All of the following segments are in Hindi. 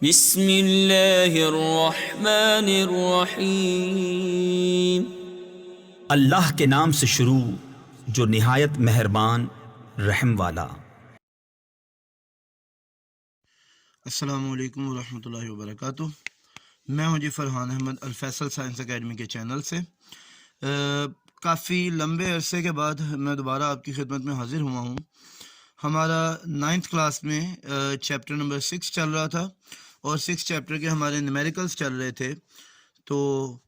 बिस्मिल्लाहिर्रहमानिर्रहीम। अल्लाह के नाम से शुरू जो निहायत मेहरबान रहम वाला। अस्सलामु अलैकुम वरहमतुल्लाहि वबरकातुह। मैं हूं जी फरहान अहमद अल-फैसल साइंस एकेडमी के चैनल से। काफ़ी लंबे अरसे के बाद मैं दोबारा आपकी खिदमत में हाज़िर हुआ हूं। हमारा 9th क्लास में चैप्टर नंबर 6 चल रहा था और 6 चैप्टर के हमारे न्यूमेरिकल्स चल रहे थे। तो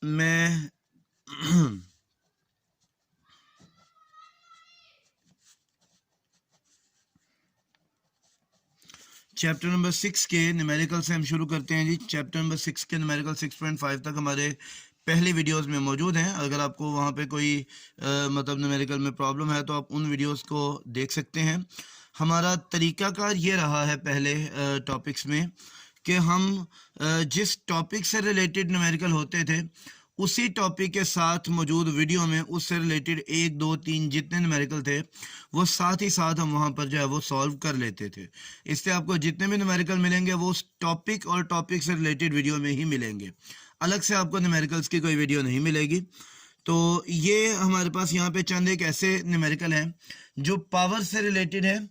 मैं चैप्टर नंबर 6 के न्यूमेरिकल से हम शुरू करते हैं जी। चैप्टर नंबर 6 के न्यूमेरिकल 6.5 तक हमारे पहली वीडियोस में मौजूद हैं। अगर आपको वहाँ पे कोई मतलब न्यूमेरिकल में प्रॉब्लम है तो आप उन वीडियोस को देख सकते हैं। हमारा तरीकाकार ये रहा है पहले टॉपिक्स में कि हम जिस टॉपिक से रिलेटेड न्यूमेरिकल होते थे उसी टॉपिक के साथ मौजूद वीडियो में उससे रिलेटेड 1 2 3 जितने न्यूमेरिकल थे वो साथ ही साथ हम वहाँ पर जो है वो सॉल्व कर लेते थे। इससे आपको जितने भी न्यूमेरिकल मिलेंगे वो उस टॉपिक और टॉपिक से रिलेटेड वीडियो में ही मिलेंगे, अलग से आपको न्यूमेरिकल्स की कोई वीडियो नहीं मिलेगी। तो ये हमारे पास यहाँ पे चंद एक ऐसे न्यूमेरिकल हैं जो पावर से रिलेटेड है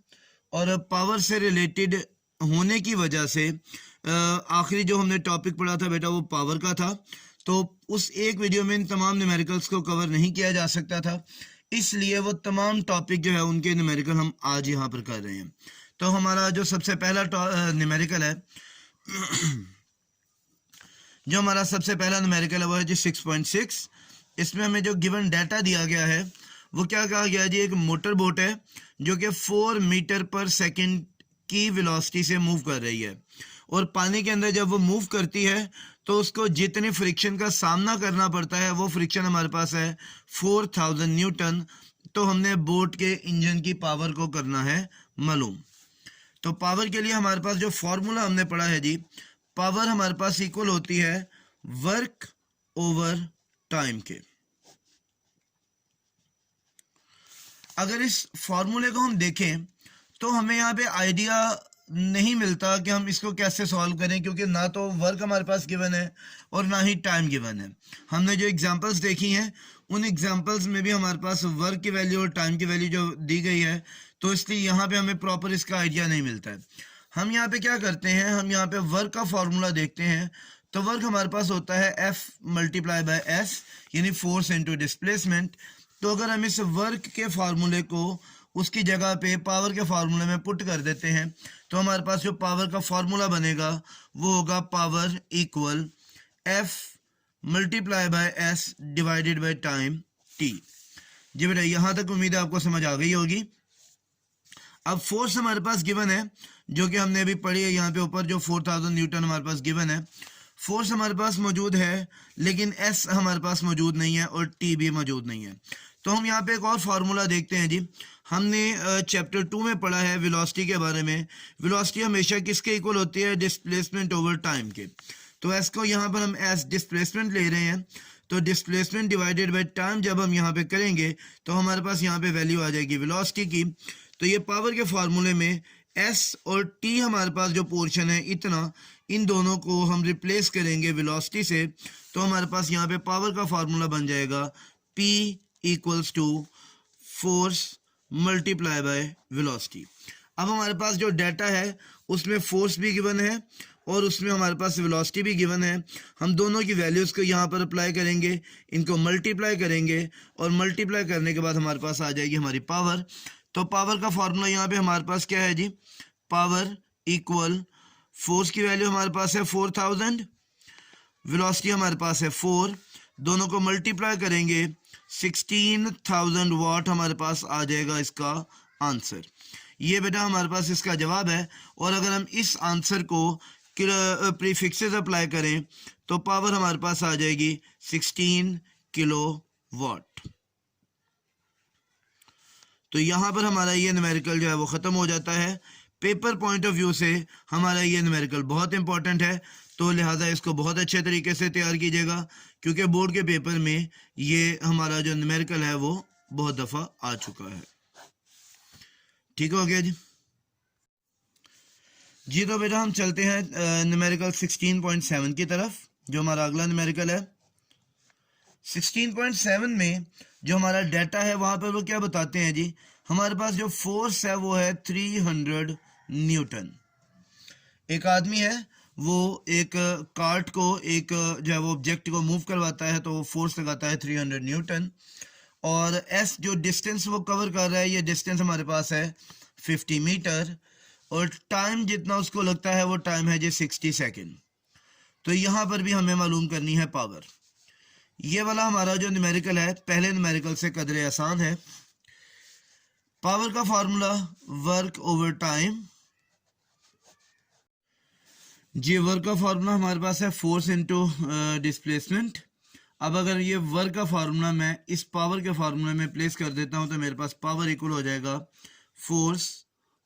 और पावर से रिलेटेड होने की वजह से आखिरी जो हमने टॉपिक पढ़ा था बेटा वो पावर का था। तो उस एक वीडियो में इन तमाम न्यूमेरिकल्स को कवर नहीं किया जा सकता था, इसलिए वो तमाम टॉपिक जो है उनके न्यूमेरिकल हम आज यहाँ पर कर रहे हैं। तो हमारा जो सबसे पहला न्यूमेरिकल है जो हमारा सबसे पहला न्यूमेरिकल है वो है जी 6.6। इसमें हमें जो गिवन डाटा दिया गया है वो क्या कहा गया जी, एक मोटर बोट है जो कि 4 मीटर पर सेकंड की वेलोसिटी से मूव कर रही है और पानी के अंदर जब वो मूव करती है तो उसको जितने फ्रिक्शन का सामना करना पड़ता है वो फ्रिक्शन हमारे पास है 4000 न्यूटन। तो हमने बोट के इंजन की पावर को करना है मालूम। तो पावर के लिए हमारे पास जो फॉर्मूला हमने पढ़ा है जी, पावर हमारे पास इक्वल होती है वर्क ओवर टाइम के। अगर इस फॉर्मूले को हम देखें तो हमें यहाँ पे आइडिया नहीं मिलता कि हम इसको कैसे सॉल्व करें, क्योंकि ना तो वर्क हमारे पास गिवन है और ना ही टाइम गिवन है। हमने जो एग्जांपल्स देखी हैं उन एग्जांपल्स में भी हमारे पास वर्क की वैल्यू और टाइम की वैल्यू जो दी गई है, तो इसलिए यहाँ पे हमें प्रॉपर इसका आइडिया नहीं मिलता है। हम यहाँ पे क्या करते हैं, हम यहाँ पे वर्क का फॉर्मूला देखते हैं। तो वर्क हमारे पास होता है F मल्टीप्लाई बाय S यानी फोर्स इंटू डिस्प्लेसमेंट। तो अगर हम इस वर्क के फार्मूले को उसकी जगह पे पावर के फार्मूले में पुट कर देते हैं तो हमारे पास जो पावर का फार्मूला बनेगा वो होगा power equal F multiply by S divided by time T। जी बेटा यहाँ तक उम्मीद है आपको समझ आ गई होगी। अब फोर्स हमारे पास गिवन है जो कि हमने अभी पढ़ी है, यहाँ पे ऊपर जो 4000 न्यूटन हमारे पास गिवन है। फोर्स हमारे पास मौजूद है लेकिन S हमारे पास मौजूद नहीं है और T भी मौजूद नहीं है। तो हम यहाँ पे एक और फार्मूला देखते हैं जी। हमने चैप्टर 2 में पढ़ा है वेलोसिटी के बारे में। वेलोसिटी हमेशा किसके इक्वल होती है, डिस्प्लेसमेंट ओवर टाइम के। तो S को यहाँ पर हम एस डिस्प्लेसमेंट ले रहे हैं, तो डिस्प्लेसमेंट डिवाइडेड बाय टाइम जब हम यहाँ पे करेंगे तो हमारे पास यहाँ पे वैल्यू आ जाएगी वेलोसिटी की। तो ये पावर के फार्मूले में S और T हमारे पास जो पोर्शन है इतना, इन दोनों को हम रिप्लेस करेंगे वेलोसिटी से। तो हमारे पास यहाँ पे पावर का फार्मूला बन जाएगा P equals to force multiply by velocity. अब हमारे पास जो डाटा है उसमें फोर्स भी गिवन है और उसमें हमारे पास वेलोसिटी भी गिवन है। हम दोनों की वैल्यूज़ को यहाँ पर अप्लाई करेंगे, इनको मल्टीप्लाई करेंगे और मल्टीप्लाई करने के बाद हमारे पास आ जाएगी हमारी पावर। तो पावर का फार्मूला यहाँ पे हमारे पास क्या है जी, पावर इक्वल फोर्स की वैल्यू हमारे पास है 4000, वेलोसिटी हमारे पास है 4, दोनों को मल्टीप्लाई करेंगे 16000 वाट हमारे पास आ जाएगा इसका आंसर। ये बेटा हमारे पास इसका जवाब है। और अगर हम इस आंसर को प्रीफिक्सेस अप्लाई करें तो पावर हमारे पास आ जाएगी 16 किलो वाट। तो यहाँ पर हमारा ये न्यूमेरिकल जो है वो ख़त्म हो जाता है। पेपर पॉइंट ऑफ व्यू से हमारा ये न्यूमेरिकल बहुत इंपॉर्टेंट है, तो लिहाजा इसको बहुत अच्छे तरीके से तैयार कीजिएगा, क्योंकि बोर्ड के पेपर में ये हमारा जो न्यूमेरिकल है वो बहुत दफ़ा आ चुका है। ठीक हो गया जी। जी तो बेटा हम चलते हैं न्यूमेरिकल 16.7 की तरफ, जो हमारा अगला न्यूमेरिकल है। 16.7 में जो हमारा डाटा है वहां पर वो क्या बताते हैं जी, हमारे पास जो फोर्स है वो है 300 न्यूटन। एक आदमी है, वो एक कार्ट को, एक जो है वो ऑब्जेक्ट को मूव करवाता है, तो वो फोर्स लगाता है 300 न्यूटन। और एस जो डिस्टेंस वो कवर कर रहा है, ये डिस्टेंस हमारे पास है 50 मीटर, और टाइम जितना उसको लगता है वो टाइम है जी 60 सेकेंड। तो यहाँ पर भी हमें मालूम करनी है पावर। ये वाला हमारा जो न्यूमेरिकल है पहले न्यूमेरिकल से कदरे आसान है। पावर का फार्मूला वर्क ओवर टाइम। जी वर्क का फार्मूला हमारे पास है फोर्स इनटू डिस्प्लेसमेंट। अब अगर ये वर्क का फार्मूला मैं इस पावर के फार्मूले में प्लेस कर देता हूं तो मेरे पास पावर इक्वल हो जाएगा force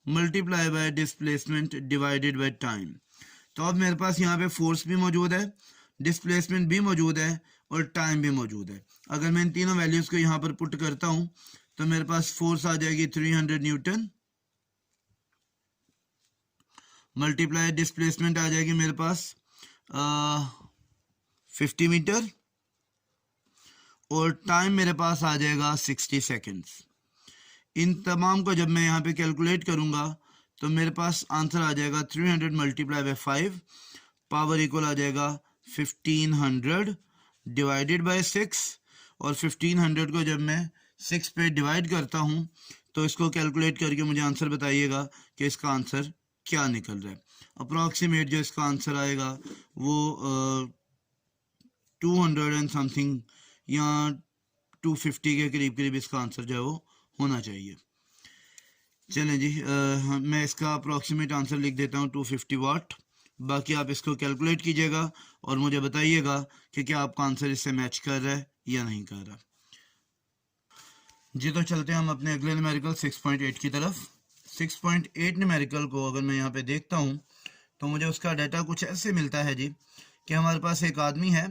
multiply bye displacement divided by time. तो अब मेरे पास यहाँ पे फोर्स भी मौजूद है, डिस्प्लेसमेंट भी मौजूद है और टाइम भी मौजूद है। अगर मैं इन तीनों वैल्यूज को यहाँ पर पुट करता हूँ तो मेरे पास फोर्स आ जाएगी 300 न्यूटन, मल्टीप्लाई डिस्प्लेसमेंट आ जाएगी मेरे पास 50 मीटर, और टाइम मेरे पास आ जाएगा 60 सेकेंड्स। इन तमाम को जब मैं यहाँ पे कैलकुलेट करूँगा तो मेरे पास आंसर आ जाएगा 300 मल्टीप्लाई बाय 5, पावर इक्वल आ जाएगा 1500 डिवाइडेड बाय 6, और 1500 को जब मैं 6 पे डिवाइड करता हूँ तो इसको कैलकुलेट करके मुझे आंसर बताइएगा कि इसका आंसर क्या निकल रहा है। अप्रॉक्सीमेट जो इसका आंसर आएगा वो 200 एंड समथिंग या 250 के करीब करीब इसका आंसर जो है वो होना चाहिए। चलें जी, मैं इसका अप्रॉक्सीमेट आंसर लिख देता हूँ 250 वाट। बाकी आप इसको कैलकुलेट कीजिएगा और मुझे बताइएगा कि क्या आपका आंसर इससे मैच कर रहा है या नहीं कर रहा। जी तो चलते हैं हम अपने अगले न्यूमेरिकल 6.8 की तरफ। 6.8 न्यूमेरिकल को अगर मैं यहाँ पे देखता हूँ तो मुझे उसका डाटा कुछ ऐसे मिलता है जी कि हमारे पास एक आदमी है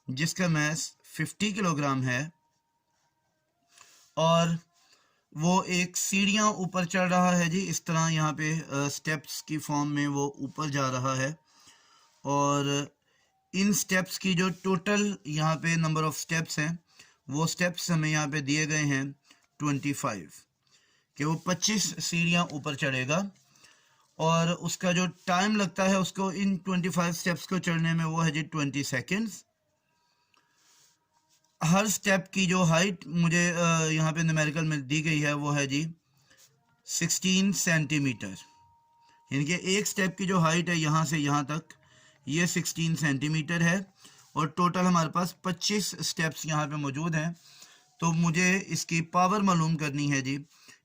जिसका मैस 50 किलोग्राम है और वो एक सीढ़ियाँ ऊपर चढ़ रहा है जी। इस तरह यहाँ पे स्टेप्स की फॉर्म में वो ऊपर जा रहा है, और इन स्टेप्स की जो टोटल यहाँ पे नंबर ऑफ स्टेप्स हैं वो स्टेप्स हमें यहाँ पे दिए गए हैं 25, कि वो 25 सीढ़ियाँ ऊपर चढ़ेगा, और उसका जो टाइम लगता है उसको इन 25 स्टेप्स को चढ़ने में वो है जी 20 सेकेंड्स। हर स्टेप की जो हाइट मुझे यहाँ पे न्यूमेरिकल में दी गई है वो है जी 16 सेंटीमीटर, यानी कि एक स्टेप की जो हाइट है यहाँ से यहाँ तक ये 16 सेंटीमीटर है, और टोटल हमारे पास 25 स्टेप्स यहाँ पे मौजूद हैं। तो मुझे इसकी पावर मालूम करनी है जी।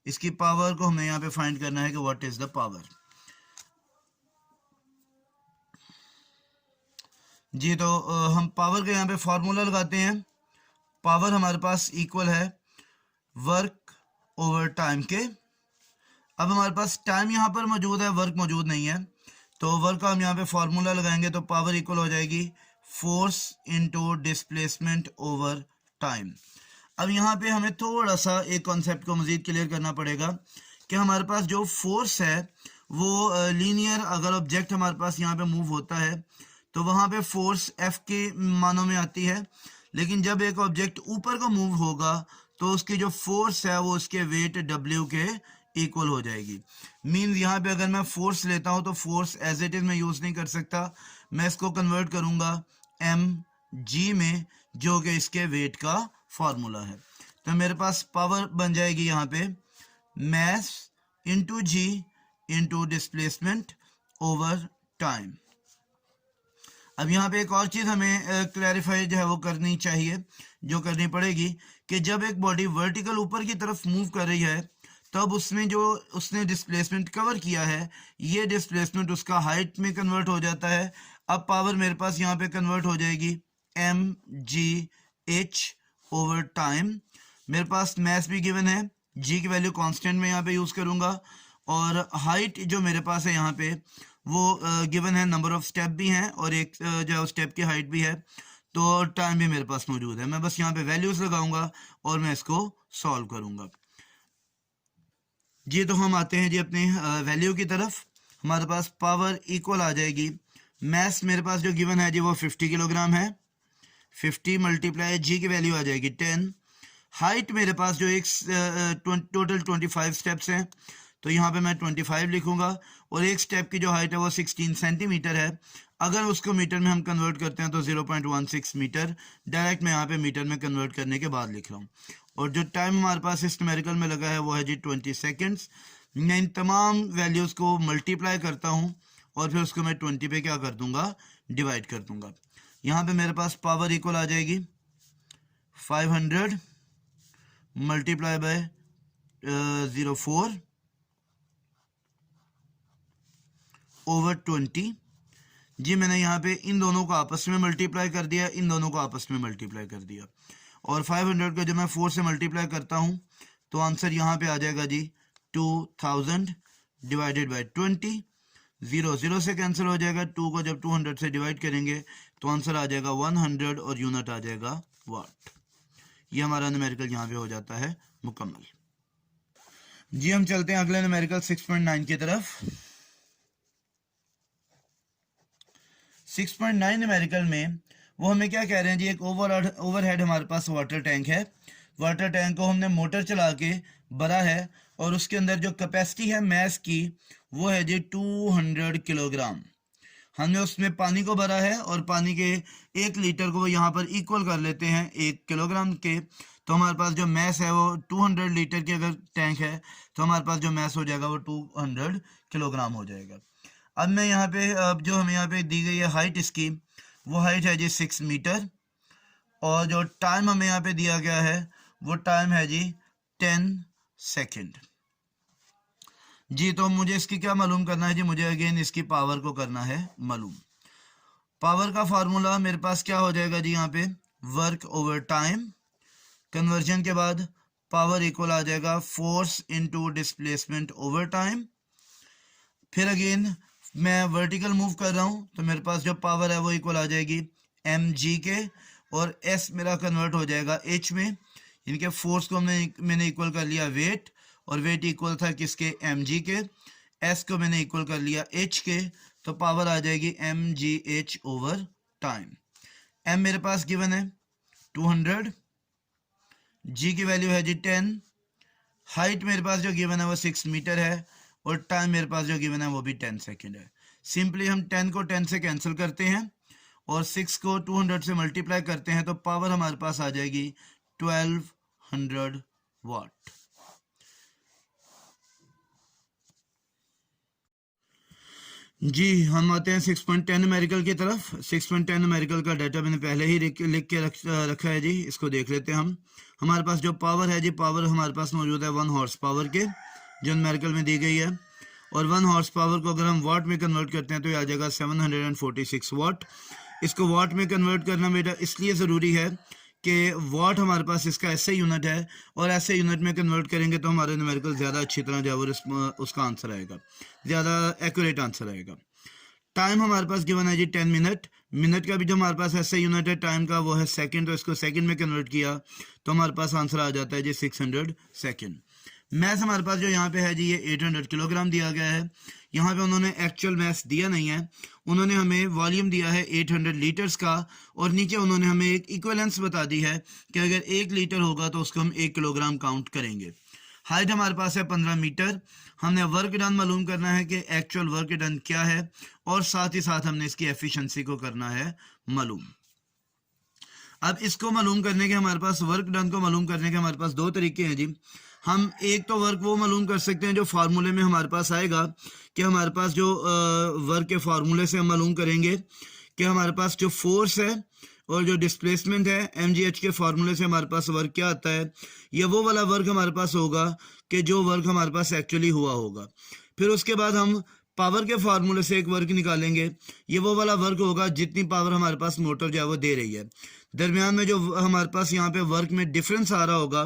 इसकी पावर को हमें यहाँ पे फाइंड करना है कि व्हाट इज द पावर। जी तो हम पावर के यहाँ पे फॉर्मूला लगाते हैं। पावर हमारे पास इक्वल है वर्क ओवर टाइम के। अब हमारे पास टाइम यहाँ पर मौजूद है, वर्क मौजूद नहीं है, तो वर्क का हम यहाँ पे फॉर्मूला लगाएंगे तो पावर इक्वल हो जाएगी force into displacement over time. अब यहाँ पे हमें थोड़ा सा एक कॉन्सेप्ट को मज़ीद क्लियर करना पड़ेगा कि हमारे पास जो फोर्स है वो लीनियर, अगर ऑब्जेक्ट हमारे पास यहाँ पे मूव होता है तो वहाँ पे फोर्स एफ के मानों में आती है, लेकिन जब एक ऑब्जेक्ट ऊपर को मूव होगा तो उसकी जो फोर्स है वो उसके वेट डब्ल्यू के इक्वल हो जाएगी। मीन्स यहाँ पे अगर मैं फोर्स लेता हूँ तो फोर्स एज इट इज मैं यूज़ नहीं कर सकता, मैं इसको कन्वर्ट करूँगा एम जी में, जो कि इसके वेट का फॉर्मूला है। तो मेरे पास पावर बन जाएगी यहाँ पे मैस इंटू जी इंटू डिस्प्लेसमेंट ओवर टाइम। अब यहाँ पे एक और चीज़ हमें क्लैरिफाई जो है वो करनी चाहिए, जो करनी पड़ेगी कि जब एक बॉडी वर्टिकल ऊपर की तरफ मूव कर रही है तब उसमें जो उसने डिस्प्लेसमेंट कवर किया है ये डिस्प्लेसमेंट उसका हाइट में कन्वर्ट हो जाता है। अब पावर मेरे पास यहाँ पे कन्वर्ट हो जाएगी M G H over time. मेरे पास मैस भी गिवन है, जी की वैल्यू कांस्टेंट में यहाँ पे यूज़ करूँगा, और हाइट जो मेरे पास है यहाँ पे वो गिवन है, नंबर ऑफ स्टेप भी हैं और एक जो स्टेप की हाइट भी है, तो टाइम भी मेरे पास मौजूद है। मैं बस यहाँ पे वैल्यूज लगाऊंगा और मैं इसको सॉल्व करूंगा। जी तो हम आते हैं जी अपनी वैल्यू की तरफ। हमारे पास पावर इक्वल आ जाएगी, मैस मेरे पास जो गिवन है जी वो 50 किलोग्राम है, 50 मल्टीप्लाई जी की वैल्यू आ जाएगी 10। हाइट मेरे पास जो एक टोटल 25 स्टेप्स हैं, तो यहाँ पे मैं 25 लिखूंगा, और एक स्टेप की जो हाइट है वो 16 सेंटीमीटर है। अगर उसको मीटर में हम कन्वर्ट करते हैं तो 0.16 मीटर, डायरेक्ट मैं यहाँ पे मीटर में कन्वर्ट करने के बाद लिख रहा हूँ। और जो टाइम हमारे पास इस न्यूमेरिकल में लगा है वो है जी 20 सेकेंड्स। मैं इन तमाम वैल्यूज़ को मल्टीप्लाई करता हूँ और फिर उसको मैं 20 पे क्या कर दूंगा, डिवाइड कर दूंगा। यहाँ पे मेरे पास पावर इक्वल आ जाएगी 500 मल्टीप्लाई बाय 0.4 ओवर 20। जी मैंने यहाँ पे इन दोनों को आपस में मल्टीप्लाई कर दिया, इन दोनों को आपस में मल्टीप्लाई कर दिया, और 500 को जब मैं 4 से मल्टीप्लाई करता हूँ तो आंसर यहाँ पे आ जाएगा जी 2000 डिवाइडेड बाय 20। 0 0 से कैंसिल हो जाएगा, 2 को जब 200 से डिवाइड करेंगे तो आंसर आ जाएगा 100 और यूनिट आ जाएगा वाट। ये हमारा न्यूमेरिकल यहाँ पे हो जाता है मुकम्मल। जी हम चलते हैं अगले न्यूमेरिकल 6.9 की तरफ। 6.9 न्यूमेरिकल में वो हमें क्या कह रहे हैं जी, एक ओवरहेड हमारे पास वाटर टैंक है। वाटर टैंक को हमने मोटर चला के भरा है और उसके अंदर जो कैपेसिटी है मैस की वो है जी 200 किलोग्राम। हमने उसमें पानी को भरा है और पानी के 1 लीटर को वो यहाँ पर इक्वल कर लेते हैं 1 किलोग्राम के, तो हमारे पास जो मैस है वो 200 लीटर की अगर टैंक है तो हमारे पास जो मैस हो जाएगा वो 200 किलोग्राम हो जाएगा। अब मैं यहाँ पे अब जो हमें यहाँ पे दी गई है हाइट इसकी, वो हाइट है जी 6 मीटर, और जो टाइम हमें यहाँ पे दिया गया है वो टाइम है जी 10 सेकेंड। जी तो मुझे इसकी क्या मालूम करना है जी, मुझे अगेन इसकी पावर को करना है मालूम। पावर का फार्मूला मेरे पास क्या हो जाएगा जी, यहाँ पे वर्क ओवर टाइम, कन्वर्जन के बाद पावर इक्वल आ जाएगा force into displacement over time. फिर अगेन मैं वर्टिकल मूव कर रहा हूँ तो मेरे पास जो पावर है वो इक्वल आ जाएगी mg के, और s मेरा कन्वर्ट हो जाएगा h में। इनके फोर्स को मैंने इक्वल कर लिया वेट, और वेट इक्वल था किसके, mg के। s को मैंने इक्वल कर लिया h के, तो पावर आ जाएगी mgh ओवर टाइम। m मेरे पास गिवन है 200, g की वैल्यू है जी 10, हाइट मेरे पास जो गिवन है वो 6 मीटर है, और टाइम मेरे पास जो गिवन है वो भी 10 सेकेंड है। सिंपली हम 10 को 10 से कैंसिल करते हैं और 6 को 200 से मल्टीप्लाई करते हैं, तो पावर हमारे पास आ जाएगी 1200 वाट। जी हम आते हैं 6.10 न्यूमेरिकल की तरफ। 6.10 न्यूमेरिकल का डाटा मैंने पहले ही लिख के रखा है जी, इसको देख लेते हैं हम। हमारे पास जो पावर है जी, पावर हमारे पास मौजूद है 1 हॉर्स पावर के, जो न्यूमेरिकल में दी गई है, और 1 हॉर्स पावर को अगर हम वाट में कन्वर्ट करते हैं तो ये आ जाएगा 746 वाट। इसको वाट में कन्वर्ट करना बेटा इसलिए ज़रूरी है कि वाट हमारे पास इसका ऐसे यूनिट है, और ऐसे यूनिट में कन्वर्ट करेंगे तो हमारे न्यूमेरिकल ज़्यादा अच्छी तरह जो है उसका आंसर आएगा, ज़्यादा एक्यूरेट आंसर आएगा। टाइम हमारे पास गिवन है जी 10 मिनट। मिनट का भी जो हमारे पास ऐसे यूनिट है टाइम का वो है सेकंड, तो इसको सेकंड में कन्वर्ट किया तो हमारे पास आंसर आ जाता है जी 600 सेकंड। मैस हमारे पास जो यहाँ पे है जी ये 800 किलोग्राम दिया गया है। यहाँ पे उन्होंने एक्चुअल मैस दिया नहीं है, उन्होंने हमें वॉल्यूम दिया है 800 लीटर्स का, और नीचे उन्होंने हमें एक इक्विवेलेंस बता दी है कि अगर 1 लीटर होगा तो उसको हम 1 किलोग्राम काउंट करेंगे। हाइट हमारे पास है 15 मीटर। हमने वर्क डन मालूम करना है कि एक्चुअल वर्क डन क्या है, और साथ ही साथ हमने इसकी एफिशिएंसी को करना है मालूम। अब इसको मालूम करने के हमारे पास, वर्क डन को मालूम करने के हमारे पास 2 तरीके हैं जी। हम एक तो वर्क वो मालूम कर सकते हैं जो फार्मूले में हमारे पास आएगा, कि हमारे पास जो वर्क के फार्मूले से हम मालूम करेंगे कि हमारे पास जो फोर्स है और जो डिस्प्लेसमेंट है mgh के फार्मूले से हमारे पास वर्क क्या आता है, ये वो वाला वर्क हमारे पास होगा कि जो वर्क हमारे पास एक्चुअली हुआ होगा। फिर उसके बाद हम पावर के फार्मूले से एक वर्क निकालेंगे, ये वो वाला वर्क होगा जितनी पावर हमारे पास मोटर जो है वो दे रही है। दरमियान में जो हमारे पास यहाँ पे वर्क में डिफरेंस आ रहा होगा,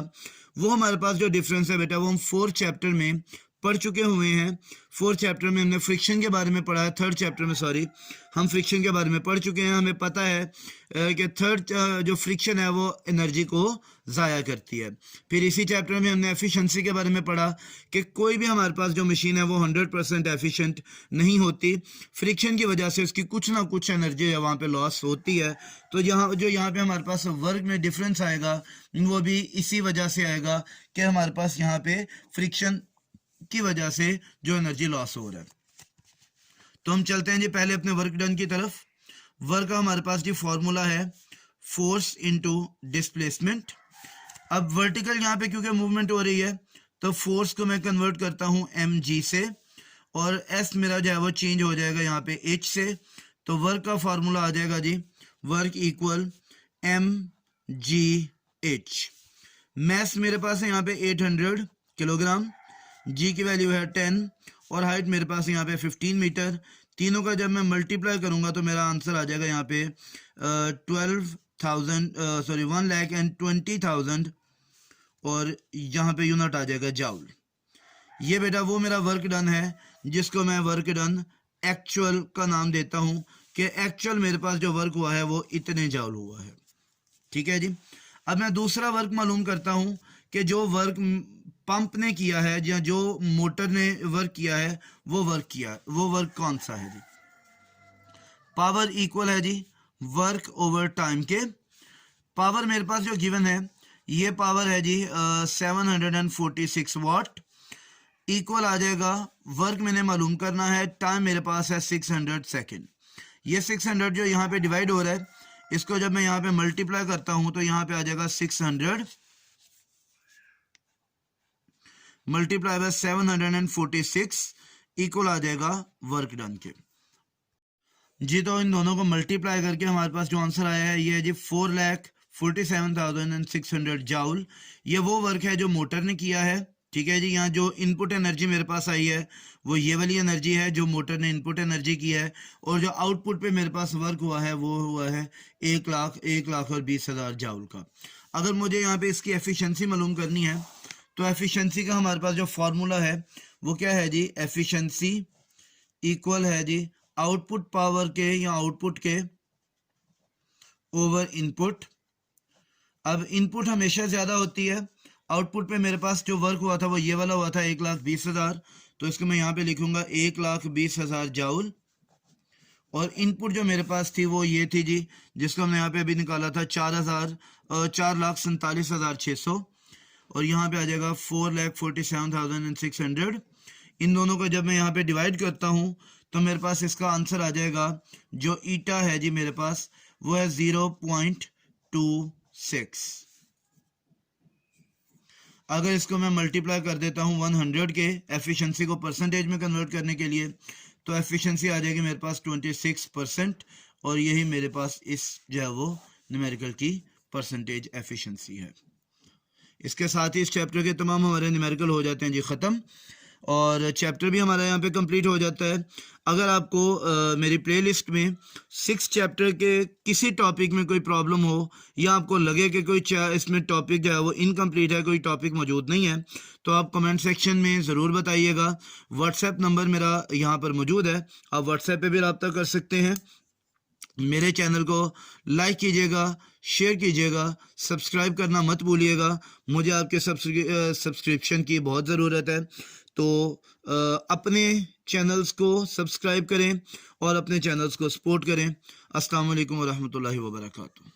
वो हमारे पास जो डिफरेंस है बेटा वो हम 4th चैप्टर में पढ़ चुके हुए हैं। 4th चैप्टर में हमने फ्रिक्शन के बारे में पढ़ा है, 3rd चैप्टर में सॉरी हम फ्रिक्शन के बारे में पढ़ चुके हैं। हमें पता है कि थर्ड जो फ्रिक्शन है वो एनर्जी को ज़ाया करती है। फिर इसी चैप्टर में हमने एफिशिएंसी के बारे में पढ़ा कि कोई भी हमारे पास जो मशीन है वो 100% एफिशिएंट नहीं होती, फ्रिक्शन की वजह से उसकी कुछ ना कुछ एनर्जी है वहाँ पे लॉस होती है। तो यहाँ पे हमारे पास वर्क में डिफरेंस आएगा वो भी इसी वजह से आएगा कि हमारे पास यहाँ पे फ्रिक्शन की वजह से जो एनर्जी लॉस हो रहा है। तो हम चलते हैं जी पहले अपने वर्क डन की तरफ। वर्क का हमारे पास जी फॉर्मूला है फोर्स इनटू डिस्प्लेसमेंट। अब वर्टिकल यहाँ पे क्योंकि मूवमेंट हो रही है तो फोर्स को मैं कन्वर्ट करता हूँ mg से, और s मेरा जो है वो चेंज हो जाएगा यहाँ पे h से। तो वर्क का फॉर्मूला आ जाएगा जी वर्क इक्वल mgh। मैस मेरे पास है यहाँ पे 800 किलोग्राम, g की वैल्यू है 10 और हाइट मेरे पास यहाँ पे 15 मीटर। तीनों का जब मैं मल्टीप्लाई करूंगा तो मेरा आंसर आ जाएगा यहाँ पे 1,20,000 और यहाँ पे यूनिट आ जाएगा जाउल। ये बेटा वो मेरा वर्क डन है जिसको मैं वर्क डन एक्चुअल का नाम देता हूँ कि एक्चुअल मेरे पास जो वर्क हुआ है वो इतने जाउल हुआ है। ठीक है जी। अब मैं दूसरा वर्क मालूम करता हूँ कि जो वर्क पंप ने किया है या जो मोटर ने वर्क किया है वो वर्क कौन सा है जी। पावर इक्वल है जी वर्क ओवर टाइम के। पावर मेरे पास जो गिवन है ये पावर है जी 746 वाट, इक्वल आ जाएगा वर्क मैंने मालूम करना है, टाइम मेरे पास है 600 सेकेंड। ये 600 जो यहाँ पे डिवाइड हो रहा है इसको जब मैं यहाँ पे मल्टीप्लाई करता हूँ तो यहाँ पे आ जाएगा 600 मल्टीप्लाई बाय 746 इक्वल आ जाएगा वर्क डन के जी। तो इन दोनों को मल्टीप्लाई करके हमारे पास जो आंसर आया है ये है जी 4,47,600 जाउल। ये वो वर्क है जो मोटर ने किया है। ठीक है जी। यहाँ जो इनपुट एनर्जी मेरे पास आई है वो ये वाली एनर्जी है जो मोटर ने इनपुट एनर्जी की है, और जो आउटपुट पे मेरे पास वर्क हुआ है वो हुआ है 1,20,000 जाउल का। अगर मुझे यहाँ पे इसकी एफिशिएंसी मालूम करनी है तो एफिशिएंसी का हमारे पास जो फॉर्मूला है वो क्या है जी, एफिशिएंसी इक्वल है जी आउटपुट पावर के या आउटपुट के ओवर इनपुट। अब इनपुट हमेशा ज्यादा होती है, आउटपुट पे मेरे पास जो वर्क हुआ था वो ये वाला हुआ था 1,20,000, तो इसको मैं यहाँ पे लिखूंगा 1,20,000 जाउल, और इनपुट जो मेरे पास थी वो ये थी जी जिसको हमने यहाँ पे अभी निकाला था 4,47,600, और यहाँ पे आ जाएगा 4,47,600। इन दोनों को जब मैं यहाँ पे डिवाइड करता हूँ तो मेरे पास इसका आंसर आ जाएगा जो ईटा है जी मेरे पास वो है 0.26। अगर इसको मैं मल्टीप्लाई कर देता हूँ 100 के एफिशिएंसी को परसेंटेज में कन्वर्ट करने के लिए तो एफिशिएंसी आ जाएगी मेरे पास 26%, और यही मेरे पास इस जो है वो न्यूमेरिकल की परसेंटेज एफिशिएंसी है। इसके साथ ही इस चैप्टर के तमाम हमारे न्यूमेरिकल हो जाते हैं जी ख़त्म, और चैप्टर भी हमारा यहाँ पे कंप्लीट हो जाता है। अगर आपको मेरी प्लेलिस्ट में 6 चैप्टर के किसी टॉपिक में कोई प्रॉब्लम हो या आपको लगे कि कोई इसमें टॉपिक जो है वो इनकम्प्लीट है, कोई टॉपिक मौजूद नहीं है, तो आप कमेंट सेक्शन में ज़रूर बताइएगा। व्हाट्सएप नंबर मेरा यहाँ पर मौजूद है, आप व्हाट्सएप पे भी रब्ता कर सकते हैं। मेरे चैनल को लाइक कीजिएगा, शेयर कीजिएगा, सब्सक्राइब करना मत भूलिएगा। मुझे आपके सब्सक्रिप्शन की बहुत ज़रूरत है, तो अपने चैनल्स को सब्सक्राइब करें और अपने चैनल्स को सपोर्ट करें। अस्सलाम वालेकुम व रहमतुल्लाहि व बरकातुहू।